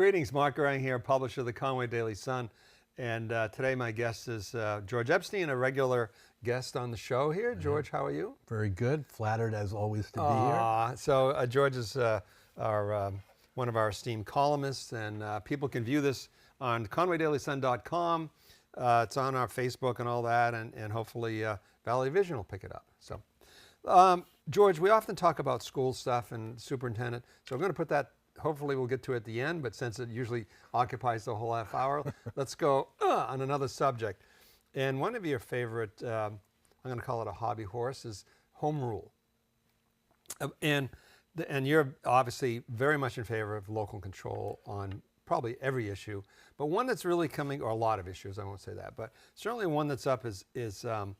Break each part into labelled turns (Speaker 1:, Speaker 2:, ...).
Speaker 1: Greetings, Mark Goering here, publisher of the Conway Daily Sun. And today my guest is George Epstein, a regular guest on the show here. George, how are you?
Speaker 2: Very good. Flattered as always to be here.
Speaker 1: So George is one of our esteemed columnists, and people can view this on conwaydailysun.com. It's on our Facebook and all that, and hopefully Valley Vision will pick it up. So, George, we often talk about school stuff and superintendent, so I'm going to put that. Hopefully we'll get to it at the end, but since it usually occupies the whole half hour, let's go on another subject. And one of your favorite, I'm going to call it a hobby horse, is home rule. And you're obviously very much in favor of local control on probably every issue, but one that's really coming, or a lot of issues, I won't say that, but certainly one that's up is on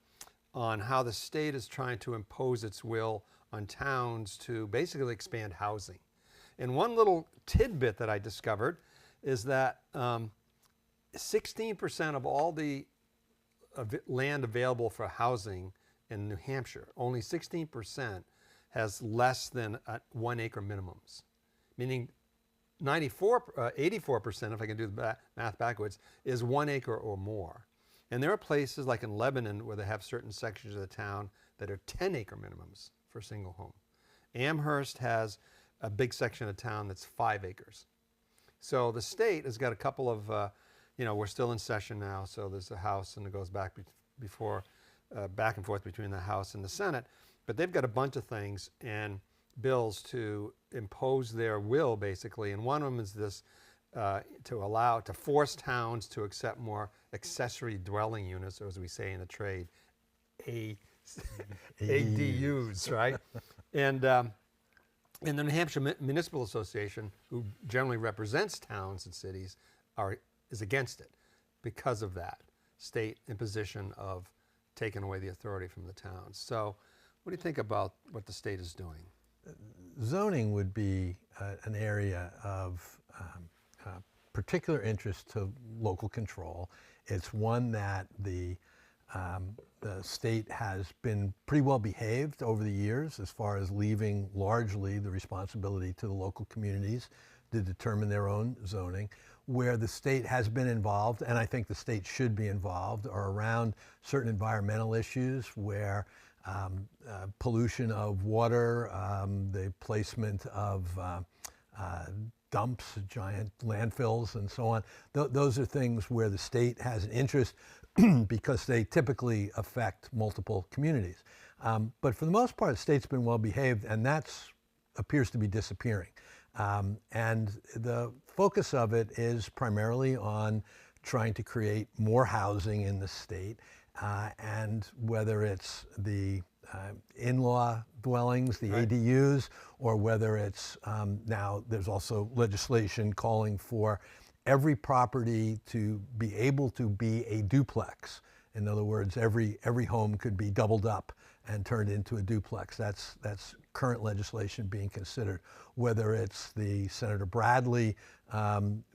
Speaker 1: how the state is trying to impose its will on towns to basically expand housing. And one little tidbit that I discovered is that 16% of all the land available for housing in New Hampshire, only 16% has less than 1 acre minimums, meaning 84%, if I can do the math backwards, is 1 acre or more. And there are places like in Lebanon where they have certain sections of the town that are 10 acre minimums for a single home. Amherst has a big section of town that's 5 acres. So the state has got a couple of, we're still in session now, so there's a House and it goes back back and forth between the House and the Senate. But they've got a bunch of things and bills to impose their will, basically. And one of them is this, to force towns to accept more accessory dwelling units, or as we say in the trade, ADUs, right? And the New Hampshire Municipal Association, who generally represents towns and cities, is against it because of that state imposition of taking away the authority from the towns. So what do you think about what the state is doing?
Speaker 2: Zoning would be an area of particular interest to local control. It's one that the state has been pretty well behaved over the years as far as leaving largely the responsibility to the local communities to determine their own zoning. Where the state has been involved, and I think the state should be involved, are around certain environmental issues where pollution of water, the placement of dumps, giant landfills, and so on. Those are things where the state has an interest because they typically affect multiple communities. But for the most part, the state's been well behaved, and that appears to be disappearing. And the focus of it is primarily on trying to create more housing in the state, and whether it's the in-law dwellings, the
Speaker 1: Right.
Speaker 2: ADUs, or whether it's now there's also legislation calling for every property to be able to be a duplex. In other words, every home could be doubled up and turned into a duplex. That's current legislation being considered. Whether it's the Senator Bradley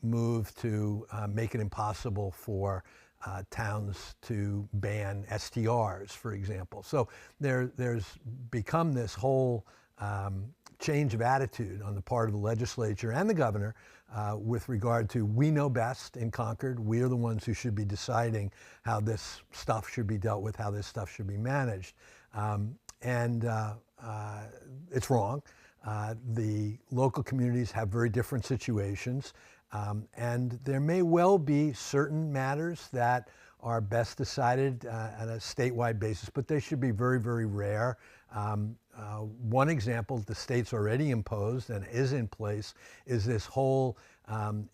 Speaker 2: move to make it impossible for towns to ban STRs, for example. So there's become this whole change of attitude on the part of the legislature and the governor with regard to, we know best in Concord. We are the ones who should be deciding how this stuff should be dealt with, how this stuff should be managed. It's wrong. The local communities have very different situations. And there may well be certain matters that are best decided on a statewide basis, but they should be very, very rare. One example the state's already imposed and is in place is this whole,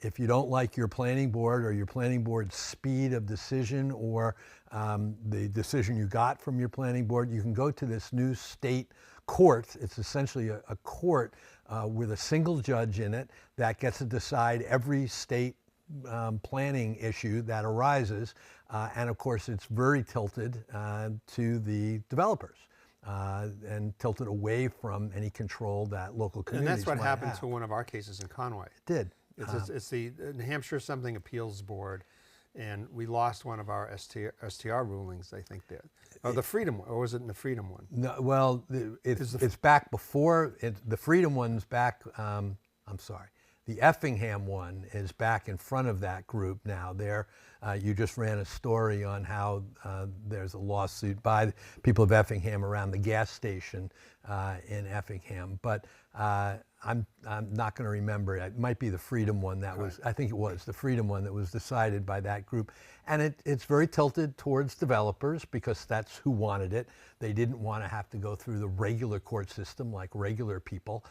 Speaker 2: if you don't like your planning board or your planning board's speed of decision or the decision you got from your planning board, you can go to this new state court. It's essentially a court with a single judge in it that gets to decide every state planning issue that arises. And of course, it's very tilted to the developers and tilted away from any control that local communities
Speaker 1: And that's what
Speaker 2: might
Speaker 1: happened
Speaker 2: have.
Speaker 1: to one of our cases in Conway.
Speaker 2: It did.
Speaker 1: It's the New Hampshire something appeals board, and we lost one of our STR rulings, I think, there. Oh, the Freedom one, or was it in the Freedom one?
Speaker 2: No, well, it's back before, the Freedom one's back, I'm sorry. The Effingham one is back in front of that group now. You just ran a story on how there's a lawsuit by people of Effingham around the gas station in Effingham. But I'm not going to remember. It might be the Freedom one that was, I think it was the Freedom one that was decided by that group. And it's very tilted towards developers because that's who wanted it. They didn't want to have to go through the regular court system like regular people.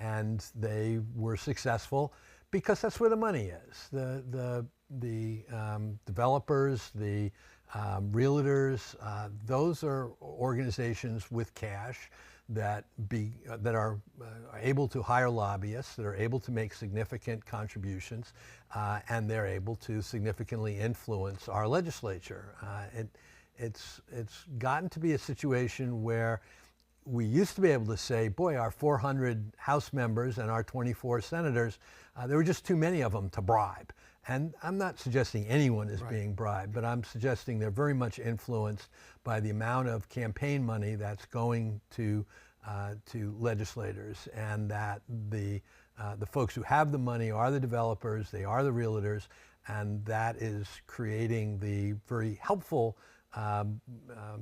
Speaker 2: And they were successful because that's where the money is. The developers, the realtors, those are organizations with cash that are able to hire lobbyists, that are able to make significant contributions, and they're able to significantly influence our legislature. It's gotten to be a situation where we used to be able to say, boy, our 400 House members and our 24 senators, there were just too many of them to bribe. And I'm not suggesting anyone is being bribed, but I'm suggesting they're very much influenced by the amount of campaign money that's going to legislators, and that the folks who have the money are the developers, they are the realtors, and that is creating the very helpful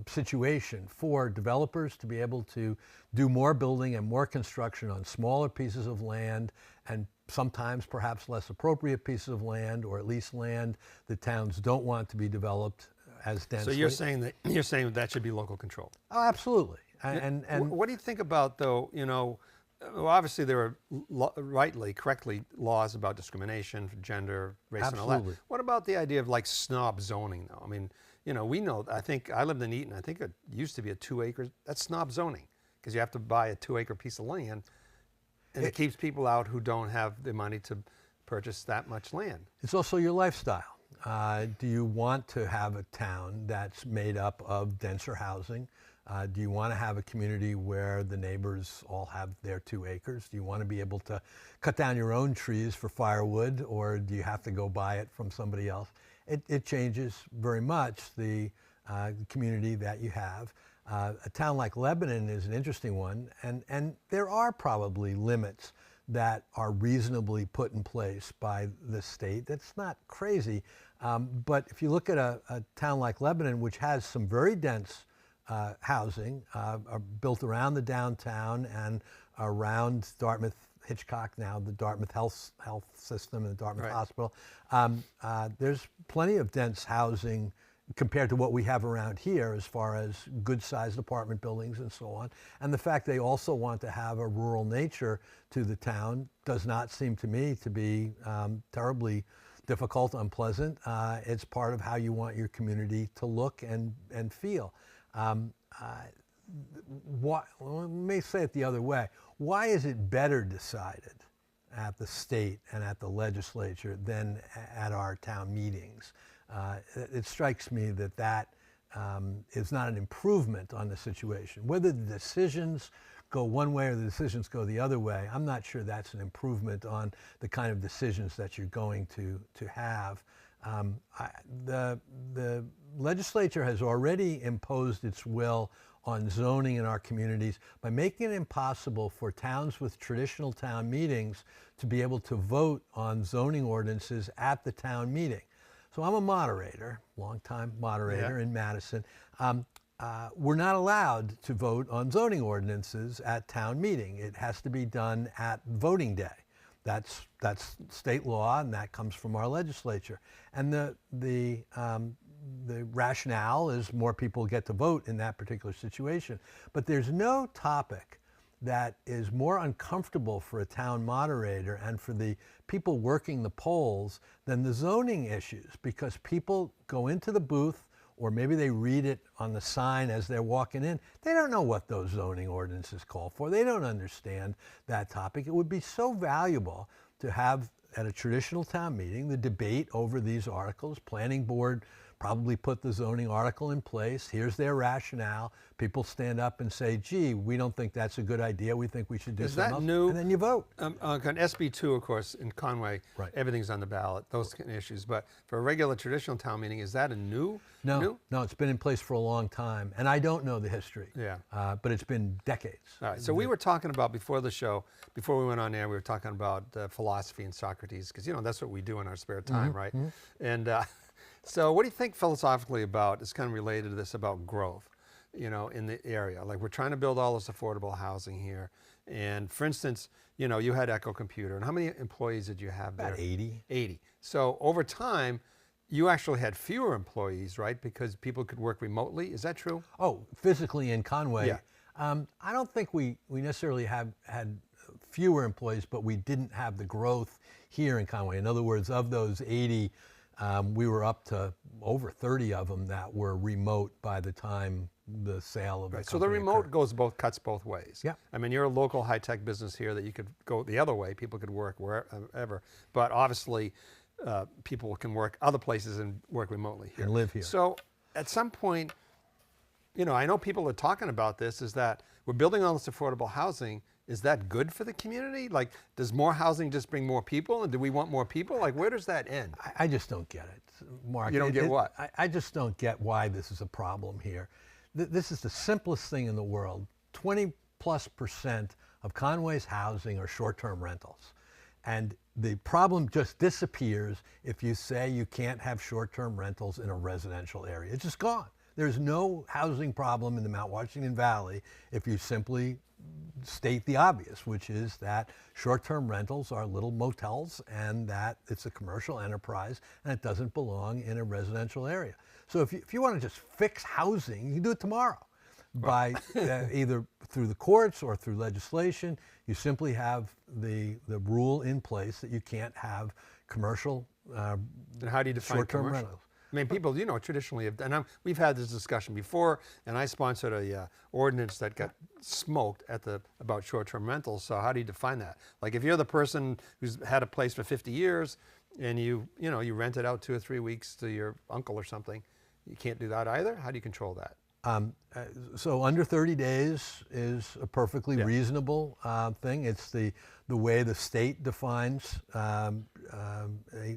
Speaker 2: situation for developers to be able to do more building and more construction on smaller pieces of land, and sometimes perhaps less appropriate pieces of land, or at least land that towns don't want to be developed as densely.
Speaker 1: So you're saying that should be local control.
Speaker 2: Oh, absolutely. And
Speaker 1: what do you think about, though, well, obviously there are correctly laws about discrimination for gender, race, and all that. What about the idea of like snob zoning, though? I mean, we know, I think I lived in Eaton, I think it used to be a 2 acres, that's snob zoning, because you have to buy a 2 acre piece of land, and it keeps people out who don't have the money to purchase that much land.
Speaker 2: It's also your lifestyle. Do you want to have a town that's made up of denser housing? Do you want to have a community where the neighbors all have their 2 acres? Do you want to be able to cut down your own trees for firewood, or do you have to go buy it from somebody else? It changes very much the community that you have. A town like Lebanon is an interesting one, and there are probably limits that are reasonably put in place by the state. That's not crazy, but if you look at a town like Lebanon, which has some very dense housing built around the downtown and around Dartmouth Hitchcock, now the Dartmouth Health System and the Dartmouth Hospital. There's plenty of dense housing compared to what we have around here as far as good-sized apartment buildings and so on. And the fact they also want to have a rural nature to the town does not seem to me to be terribly difficult, unpleasant. It's part of how you want your community to look and feel. Let me say it the other way. Why is it better decided at the state and at the legislature than at our town meetings? It strikes me that is not an improvement on the situation. Whether the decisions go one way or the decisions go the other way, I'm not sure that's an improvement on the kind of decisions that you're going to have. The legislature has already imposed its will on zoning in our communities by making it impossible for towns with traditional town meetings to be able to vote on zoning ordinances at the town meeting. So I'm a moderator, longtime moderator in Madison. We're not allowed to vote on zoning ordinances at town meeting. It has to be done at voting day. That's state law, and that comes from our legislature. And the rationale is more people get to vote in that particular situation. But there's no topic that is more uncomfortable for a town moderator and for the people working the polls than the zoning issues, because people go into the booth, or maybe they read it on the sign as they're walking in. They don't know what those zoning ordinances call for. They don't understand that topic. It would be so valuable to have, at a traditional town meeting, the debate over these articles. Planning board probably put the zoning article in place. Here's their rationale. People stand up and say, gee, we don't think that's a good idea. We think we should do
Speaker 1: Is
Speaker 2: something
Speaker 1: that
Speaker 2: else.
Speaker 1: new?
Speaker 2: And then you vote.
Speaker 1: On SB2, of course, in Conway,
Speaker 2: Right.
Speaker 1: everything's on the ballot, those kind of issues. But for a regular traditional town meeting, is that a new?
Speaker 2: No, it's been in place for a long time. And I don't know the history.
Speaker 1: Yeah.
Speaker 2: But it's been decades.
Speaker 1: All right. So we were talking about before the show, before we went on air, we were talking about philosophy and Socrates, because that's what we do in our spare time, right? And so what do you think philosophically about, it's kind of related to this, about growth, in the area? Like, we're trying to build all this affordable housing here. And for instance, you had Echo Computer, and how many employees did you have there?
Speaker 2: About 80.
Speaker 1: 80. So over time, you actually had fewer employees, right? Because people could work remotely. Is that true?
Speaker 2: Oh, physically in Conway.
Speaker 1: Yeah.
Speaker 2: I don't think we necessarily had fewer employees, but we didn't have the growth here in Conway. In other words, of those 80, we were up to over 30 of them that were remote by the time the sale of the
Speaker 1: Right.
Speaker 2: company
Speaker 1: So the remote
Speaker 2: occurred.
Speaker 1: cuts both ways.
Speaker 2: Yeah.
Speaker 1: I mean, you're a local high-tech business here that you could go the other way. People could work wherever. But obviously, people can work other places and work remotely here.
Speaker 2: And live here.
Speaker 1: So at some point, I know people are talking about this, is that we're building all this affordable housing. Is that good for the community? Like, does more housing just bring more people? And do we want more people? Like, where does that end?
Speaker 2: I just don't get it, Mark.
Speaker 1: You don't get what?
Speaker 2: I just don't get why this is a problem here. This is the simplest thing in the world. 20+% of Conway's housing are short-term rentals. And the problem just disappears if you say you can't have short-term rentals in a residential area. It's just gone. There's no housing problem in the Mount Washington Valley if you simply state the obvious, which is that short-term rentals are little motels and that it's a commercial enterprise and it doesn't belong in a residential area. So if you want to just fix housing, you can do it tomorrow by either through the courts or through legislation. You simply have the rule in place that you can't have commercial
Speaker 1: And how do you define
Speaker 2: short-term
Speaker 1: commercial?
Speaker 2: rentals.
Speaker 1: I mean, people, traditionally have, and we've had this discussion before, and I sponsored a ordinance that got smoked about short-term rentals. So how do you define that? Like, if you're the person who's had a place for 50 years, and you rent it out 2 or 3 weeks to your uncle or something, you can't do that either. How do you control that?
Speaker 2: So under 30 days is a perfectly reasonable thing. It's the way the state defines a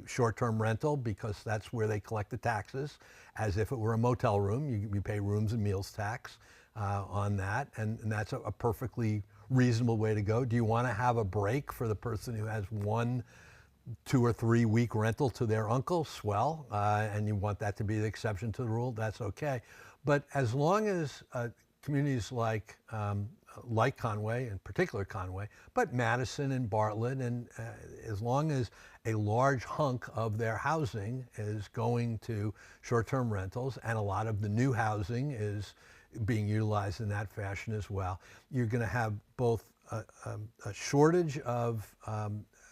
Speaker 2: short-term rental, because that's where they collect the taxes, as if it were a motel room. You pay rooms and meals tax on that, and that's a perfectly reasonable way to go. Do you want to have a break for the person who has 1, 2 or 3 week rental to their uncle? Swell, and you want that to be the exception to the rule? That's okay. But as long as communities like Conway, in particular Conway, but Madison and Bartlett, and as long as a large hunk of their housing is going to short-term rentals, and a lot of the new housing is being utilized in that fashion as well, you're going to have both a shortage of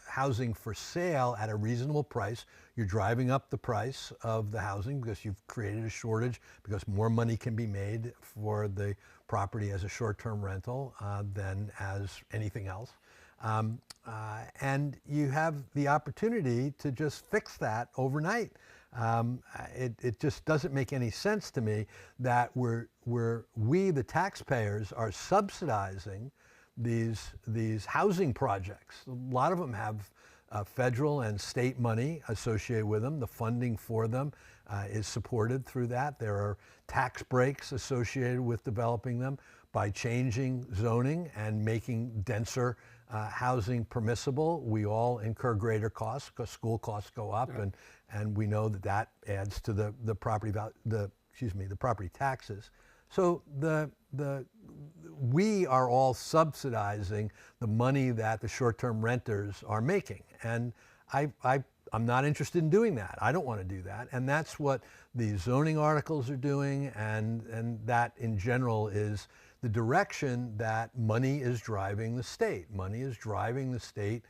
Speaker 2: housing for sale at a reasonable price. You're driving up the price of the housing because you've created a shortage, because more money can be made for the property as a short-term rental than as anything else. And you have the opportunity to just fix that overnight. It just doesn't make any sense to me that we, the taxpayers, are subsidizing these housing projects. A lot of them have federal and state money associated with them. The funding for them is supported through that. There are tax breaks associated with developing them. By changing zoning and making denser housing permissible, we all incur greater costs because school costs go up, and we know that adds to the property value, the property taxes. So we are all subsidizing the money that the short-term renters are making, and I'm not interested in doing that. I don't want to do that, and that's what the zoning articles are doing, and that in general is the direction that money is driving the state. Money is driving the state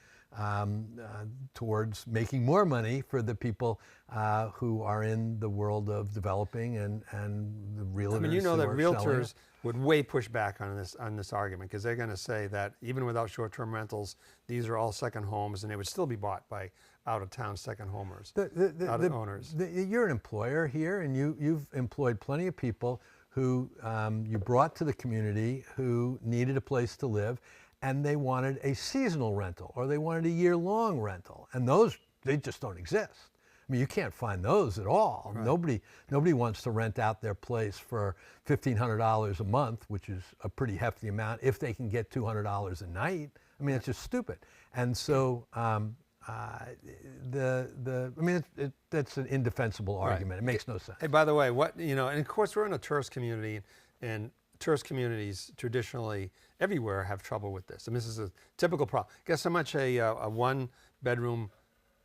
Speaker 2: towards making more money for the people who are in the world of developing and the realtors.
Speaker 1: I mean, you know that
Speaker 2: who are selling
Speaker 1: realtors would way push back on this argument, because they're going to say that even without short-term rentals, these are all second homes, and they would still be bought by out-of-town second homers, owners.
Speaker 2: You're an employer here, and you've employed plenty of people who you brought to the community who needed a place to live, and they wanted a seasonal rental or they wanted a year-long rental, and those, they just don't exist. I mean, you can't find those at all. Right. Nobody wants to rent out their place for $1,500 a month, which is a pretty hefty amount, if they can get $200 a night. I mean, it's just stupid. And so, that's an indefensible argument. It makes no sense.
Speaker 1: Hey, by the way, and of course we're in a tourist community, and tourist communities traditionally everywhere have trouble with this. I mean, this is a typical problem. Guess how much a one-bedroom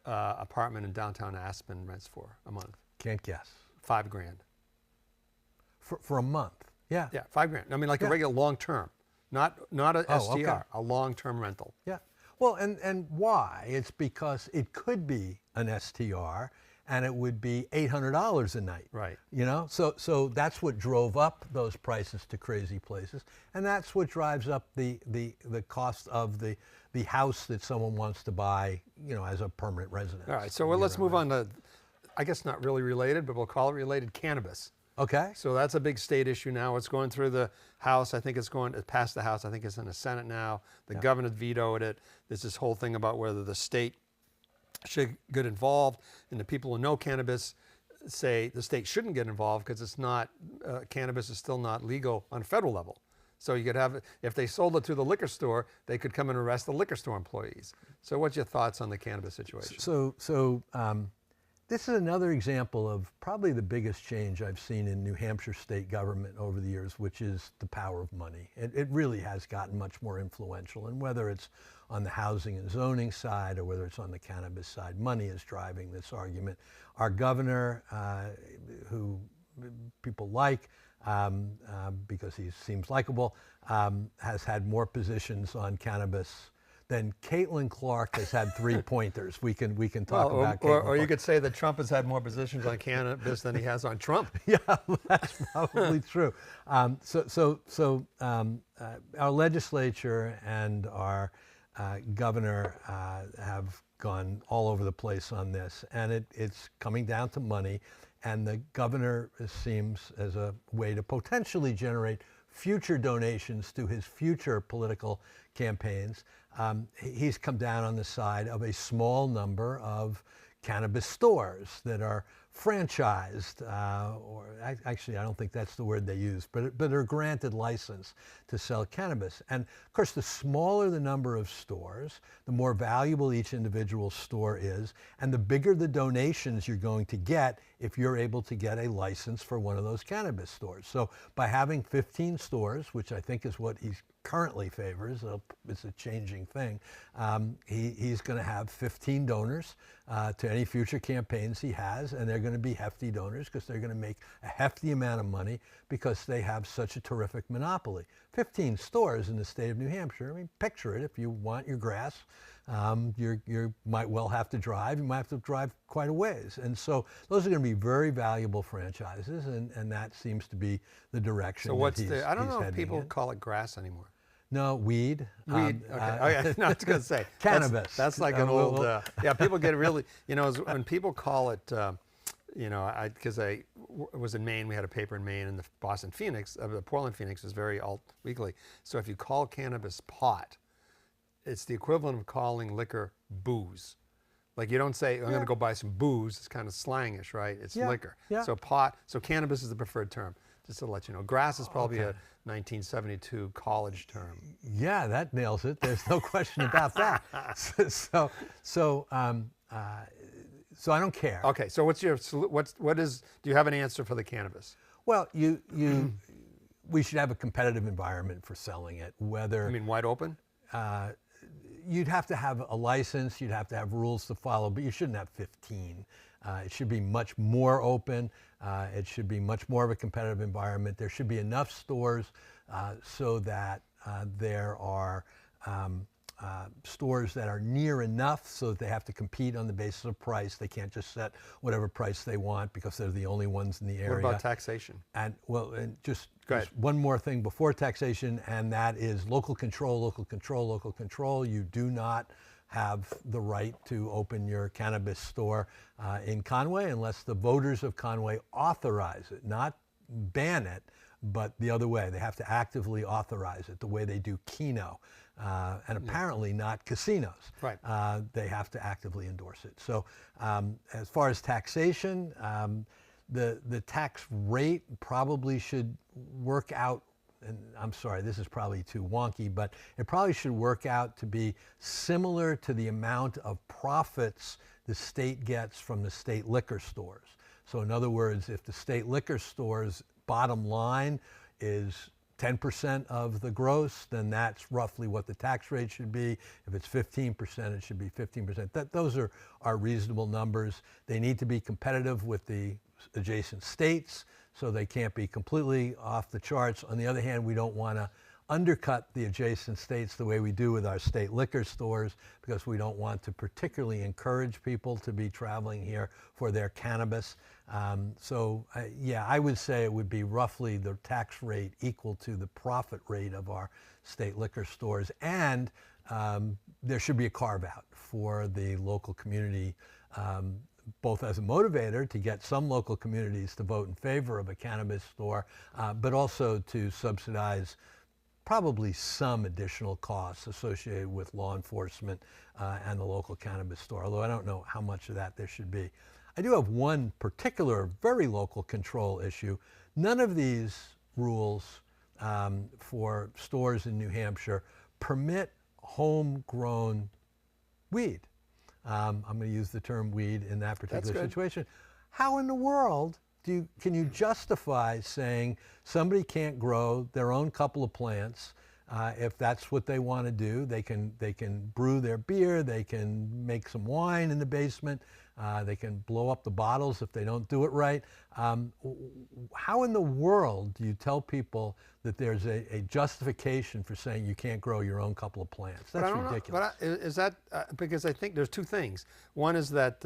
Speaker 1: apartment in downtown Aspen rents for a month?
Speaker 2: Can't guess.
Speaker 1: $5,000.
Speaker 2: For a month? Yeah.
Speaker 1: Yeah, $5,000. I mean, like a regular long-term, not a STR, okay. A long-term rental.
Speaker 2: Yeah. Well, and why? It's because it could be an STR, and it would be $800 a night.
Speaker 1: Right.
Speaker 2: So that's what drove up those prices to crazy places, and that's what drives up the cost of the house that someone wants to buy, as a permanent residence.
Speaker 1: All right. So let's move on to, I guess not really related, but we'll call it related, cannabis.
Speaker 2: Okay.
Speaker 1: So that's a big state issue now. It's going through the House. I think it's going past the House. I think it's in the Senate now. The governor vetoed it. There's this whole thing about whether the state should get involved, and the people who know cannabis say the state shouldn't get involved because it's not, cannabis is still not legal on a federal level. So you could have, if they sold it to the liquor store, they could come and arrest the liquor store employees. So what's your thoughts on the cannabis situation?
Speaker 2: So this is another example of probably the biggest change I've seen in New Hampshire state government over the years, which is the power of money. It really has gotten much more influential, and whether it's on the housing and zoning side or whether it's on the cannabis side, money is driving this argument. Our governor, who people like, because he seems likable, has had more positions on cannabis than Caitlin Clark has had 3 pointers. We can talk about Caitlin
Speaker 1: or you could say that Trump has had more positions on cannabis than he has on Trump.
Speaker 2: Yeah, that's probably true. Our legislature and our governor have gone all over the place on this, and it's coming down to money. And the governor seems as a way to potentially generate future donations to his future political campaigns. He's come down on the side of a small number of cannabis stores that are franchised, or actually I don't think that's the word they use, but are granted license to sell cannabis. And of course, the smaller the number of stores, the more valuable each individual store is, and the bigger the donations you're going to get if you're able to get a license for one of those cannabis stores. So by having 15 stores, which I think is what he's currently favors, it's a changing thing, he's going to have 15 donors to any future campaigns he has, and they're going to be hefty donors because they're going to make a hefty amount of money because they have such a terrific monopoly. 15 stores in the state of New Hampshire. I mean, picture it. If you want your grass, you might well have to drive. You might have to drive quite a ways. And so those are going to be very valuable franchises, and that seems to be the direction.
Speaker 1: So what's I don't know if people call it grass anymore.
Speaker 2: No, weed.
Speaker 1: Weed. Okay. No, I was going to say
Speaker 2: cannabis.
Speaker 1: That's like an old. Yeah, people get really. When people call it. Because I was in Maine, we had a paper in Maine, and the Boston Phoenix, the Portland Phoenix is very alt-weekly. So if you call cannabis pot, it's the equivalent of calling liquor booze. Like you don't say, I'm going to go buy some booze. It's kind of slangish, right? It's liquor.
Speaker 2: Yeah.
Speaker 1: So cannabis is the preferred term, just to let you know. Grass is probably a 1972 college term.
Speaker 2: Yeah, that nails it. There's no question about that. So I don't care.
Speaker 1: Okay, so do you have an answer for the cannabis?
Speaker 2: Well, we should have a competitive environment for selling it. Whether
Speaker 1: I mean wide open?
Speaker 2: You'd have to have a license, you'd have to have rules to follow, but you shouldn't have 15. It should be much more open. It should be much more of a competitive environment. There should be enough stores so that there are stores that are near enough so that they have to compete on the basis of price. They can't just set whatever price they want because they're the only ones in the area.
Speaker 1: What about taxation?
Speaker 2: And just one more thing before taxation, and that is local control, local control, local control. You do not have the right to open your cannabis store in Conway unless the voters of Conway authorize it, not ban it, but the other way. They have to actively authorize it, the way they do Keno, and apparently not casinos.
Speaker 1: Right.
Speaker 2: They have to actively endorse it. So as far as taxation, the tax rate probably should work out, and I'm sorry, this is probably too wonky, but it probably should work out to be similar to the amount of profits the state gets from the state liquor stores. So in other words, if the state liquor stores bottom line is 10% of the gross, then that's roughly what the tax rate should be. If it's 15%, it should be 15%. Those are reasonable numbers. They need to be competitive with the adjacent states, so they can't be completely off the charts. On the other hand, we don't want to undercut the adjacent states the way we do with our state liquor stores, because we don't want to particularly encourage people to be traveling here for their cannabis. Yeah, I would say it would be roughly the tax rate equal to the profit rate of our state liquor stores. And there should be a carve out for the local community, both as a motivator to get some local communities to vote in favor of a cannabis store, but also to subsidize probably some additional costs associated with law enforcement and the local cannabis store, although I don't know how much of that there should be. I do have one particular very local control issue. None of these rules for stores in New Hampshire permit homegrown weed. I'm going to use the term weed in that particular situation. How in the world can you justify saying somebody can't grow their own couple of plants if that's what they want to do? They can brew their beer, they can make some wine in the basement, they can blow up the bottles if they don't do it right. How in the world do you tell people that there's a justification for saying you can't grow your own couple of plants? That's ridiculous.
Speaker 1: But is that because I think there's two things. One is that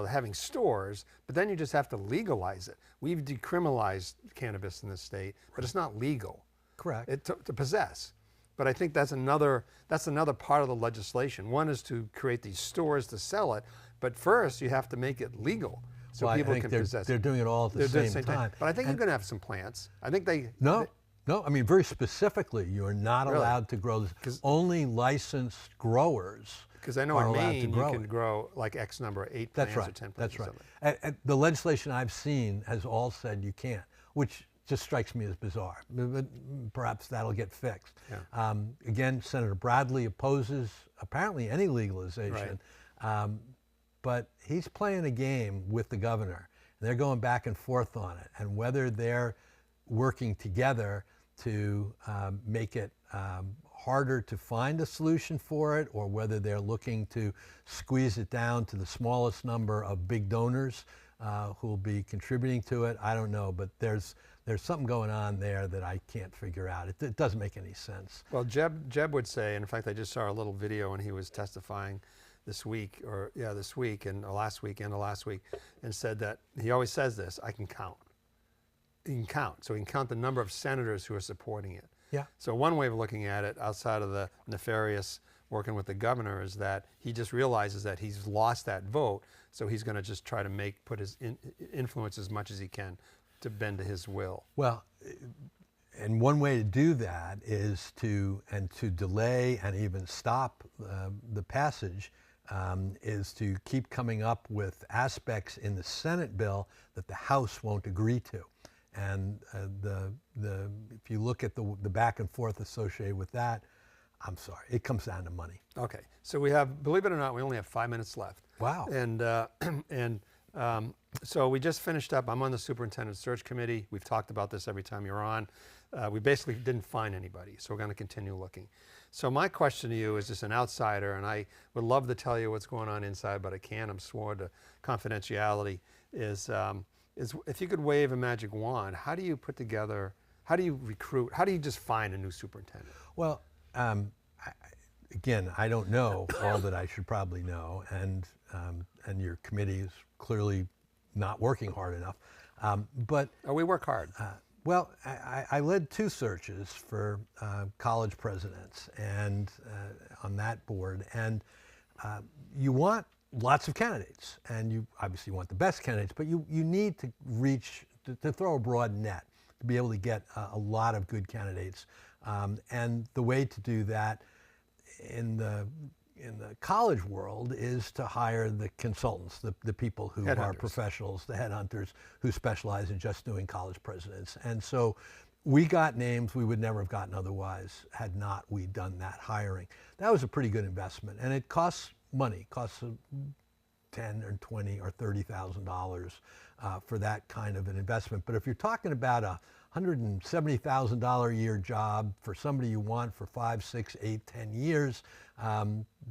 Speaker 1: having stores, but then you just have to legalize it. We've decriminalized cannabis in this state, but it's not legal.
Speaker 2: Correct.
Speaker 1: To possess. But I think that's another part of the legislation. One is to create these stores to sell it, but first you have to make it legal so people can possess it.
Speaker 2: They're doing it all at the same time.
Speaker 1: But I think you're going to have some plants. I think
Speaker 2: No, I mean, very specifically, you're not allowed to grow this. Only licensed growers
Speaker 1: because I know in Maine you can grow like X number, 8 plants or 10 plants.
Speaker 2: That's right. And the legislation I've seen has all said you can't, which just strikes me as bizarre. But perhaps that'll get fixed. Yeah. Again, Senator Bradley opposes apparently any legalization, but he's playing a game with the governor. And they're going back and forth on it, and whether they're working together to make it harder to find a solution for it, or whether they're looking to squeeze it down to the smallest number of big donors who will be contributing to it. I don't know, but there's something going on there that I can't figure out. It doesn't make any sense.
Speaker 1: Well, Jeb would say, and in fact, I just saw a little video when he was testifying this week, and last week, and said that he always says this: I can count. He can count. So he can count the number of senators who are supporting it.
Speaker 2: Yeah.
Speaker 1: So one way of looking at it, outside of the nefarious working with the governor, is that he just realizes that he's lost that vote, so he's going to just try to put his influence as much as he can to bend to his will.
Speaker 2: Well, and one way to do that is to delay and even stop the passage is to keep coming up with aspects in the Senate bill that the House won't agree to. And if you look at the back and forth associated with that, I'm sorry, it comes down to money.
Speaker 1: Okay, so we have, believe it or not, we only have 5 minutes left.
Speaker 2: Wow.
Speaker 1: And so we just finished up. I'm on the superintendent search committee. We've talked about this every time you're on. We basically didn't find anybody, so we're going to continue looking. So my question to you is just an outsider, and I would love to tell you what's going on inside, but I can't. I'm sworn to confidentiality. Is if you could wave a magic wand, how do you put together, how do you recruit, how do you just find a new superintendent?
Speaker 2: Well, again, I don't know all that I should probably know, and your committee is clearly not working hard enough. But
Speaker 1: we work hard.
Speaker 2: Well, I led 2 searches for college presidents and on that board, and you want lots of candidates, and you obviously want the best candidates, but you need to reach, to throw a broad net, to be able to get a lot of good candidates. And the way to do that in the college world is to hire the consultants, the people who are professionals, the headhunters who specialize in just doing college presidents. And so we got names we would never have gotten otherwise had not we done that hiring. That was a pretty good investment, and it costs money, costs $10 or $20 or $30,000 for that kind of an investment. But if you're talking about a $170,000 a year job for somebody you want for 5, 6, 8, 10 years,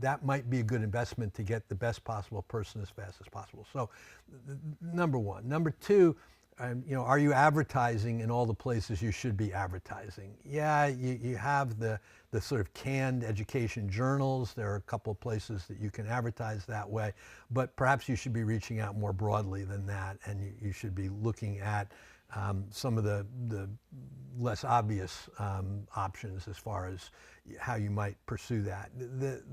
Speaker 2: that might be a good investment to get the best possible person as fast as possible. So, number one. Number two, are you advertising in all the places you should be advertising? Yeah, you have the sort of canned education journals. There are a couple of places that you can advertise that way, but perhaps you should be reaching out more broadly than that, and you should be looking at some of the less obvious options as far as how you might pursue that.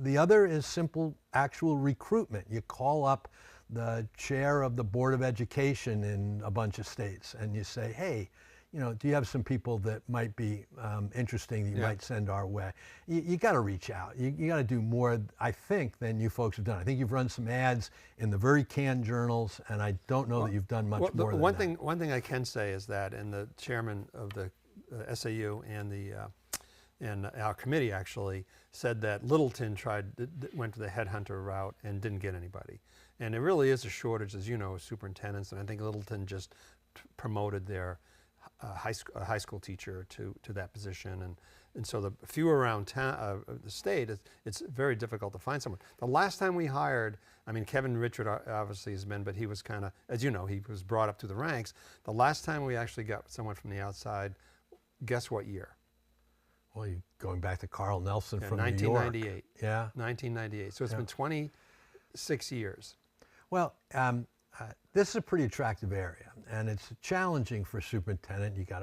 Speaker 2: The other is simple actual recruitment. You call up the chair of the Board of Education in a bunch of states and you say, hey, do you have some people that might be interesting that you might send our way? You got to reach out. You got to do more, I think, than you folks have done. I think you've run some ads in the very canned journals, and I don't know that you've done much more than that.
Speaker 1: One thing I can say is that, and the chairman of the SAU and our committee actually said that Littleton went to the headhunter route and didn't get anybody. And there really is a shortage, as you know, of superintendents, and I think Littleton just promoted their high school teacher to that position, and so the few around town, the state, it's very difficult to find someone. The last time we hired, Kevin Richard obviously has been, but he was kind of, as you know, he was brought up to the ranks. The last time we actually got someone from the outside, guess what year?
Speaker 2: Well, you're going back to Carl Nelson from
Speaker 1: 1998.
Speaker 2: New York. Yeah.
Speaker 1: 1998. So it's been 26 years.
Speaker 2: Well, this is a pretty attractive area, and it's challenging for a superintendent. You got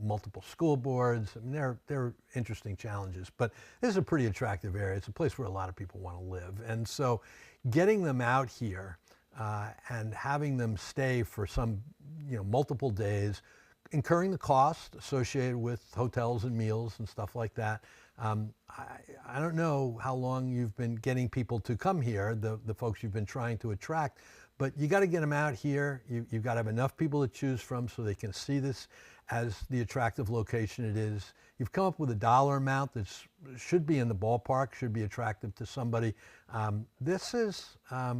Speaker 2: multiple school boards. There are interesting challenges, but this is a pretty attractive area. It's a place where a lot of people want to live, and so getting them out here and having them stay for some, multiple days, incurring the cost associated with hotels and meals and stuff like that. I don't know how long you've been getting people to come here, the folks you've been trying to attract, but you got to get them out here. You've got to have enough people to choose from so they can see this as the attractive location it is. You've come up with a dollar amount that should be in the ballpark, should be attractive to somebody. This is a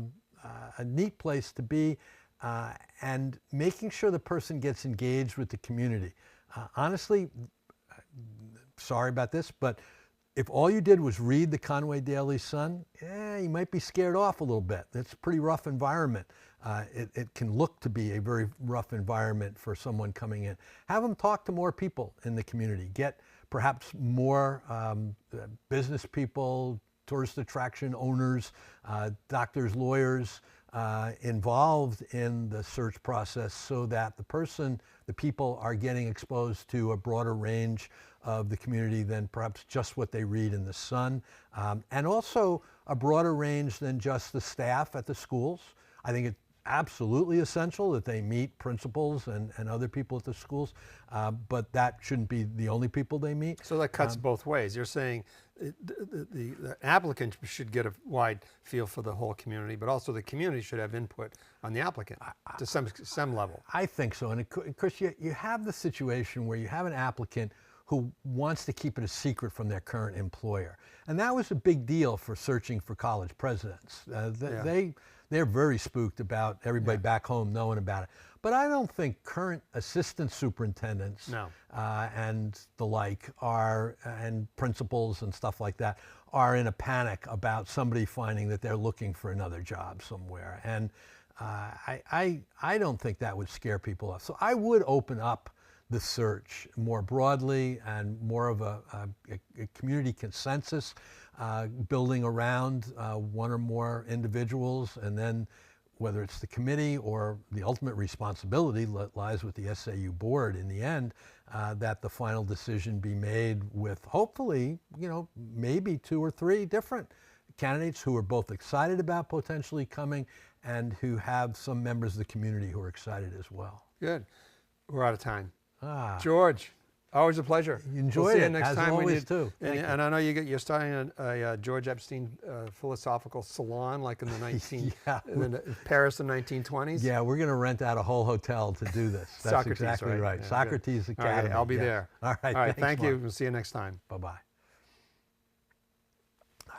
Speaker 2: neat place to be, and making sure the person gets engaged with the community. Honestly, sorry about this, but if all you did was read the Conway Daily Sun, you might be scared off a little bit. It's a pretty rough environment. It can look to be a very rough environment for someone coming in. Have them talk to more people in the community. Get perhaps more business people, tourist attraction owners, doctors, lawyers, involved in the search process so that the people are getting exposed to a broader range of the community than perhaps just what they read in the Sun, and also a broader range than just the staff at the schools. I think it's absolutely essential that they meet principals and other people at the schools, but that shouldn't be the only people they meet.
Speaker 1: So that cuts both ways. You're saying the applicant should get a wide feel for the whole community, but also the community should have input on the applicant to some level.
Speaker 2: I think so. And of course, you have the situation where you have an applicant who wants to keep it a secret from their current employer. And that was a big deal for searching for college presidents. They're very spooked about everybody back home knowing about it. But I don't think current assistant superintendents and the like and principals and stuff like that are in a panic about somebody finding that they're looking for another job somewhere. And I don't think that would scare people off. So I would open up the search more broadly and more of a community consensus, building around one or more individuals, and then whether it's the committee or the ultimate responsibility lies with the SAU board in the end, that the final decision be made with hopefully, maybe 2 or 3 different candidates who are both excited about potentially coming and who have some members of the community who are excited as well.
Speaker 1: Good. We're out of time.
Speaker 2: Ah,
Speaker 1: George, always a pleasure.
Speaker 2: enjoyed
Speaker 1: we'll see
Speaker 2: it,
Speaker 1: you next
Speaker 2: as
Speaker 1: time.
Speaker 2: always, too.
Speaker 1: And,
Speaker 2: Thank you.
Speaker 1: and I know you're starting a George Epstein philosophical salon like in the
Speaker 2: Yeah.
Speaker 1: in Paris in the 1920s.
Speaker 2: Yeah, we're going to rent out a whole hotel to do this. That's
Speaker 1: Socrates,
Speaker 2: exactly right.
Speaker 1: Yeah,
Speaker 2: Socrates
Speaker 1: good.
Speaker 2: Academy.
Speaker 1: All right, I'll be
Speaker 2: yes.
Speaker 1: there.
Speaker 2: All right,
Speaker 1: All right,
Speaker 2: thanks,
Speaker 1: thank you.
Speaker 2: Mark.
Speaker 1: We'll see you next time.
Speaker 2: Bye-bye.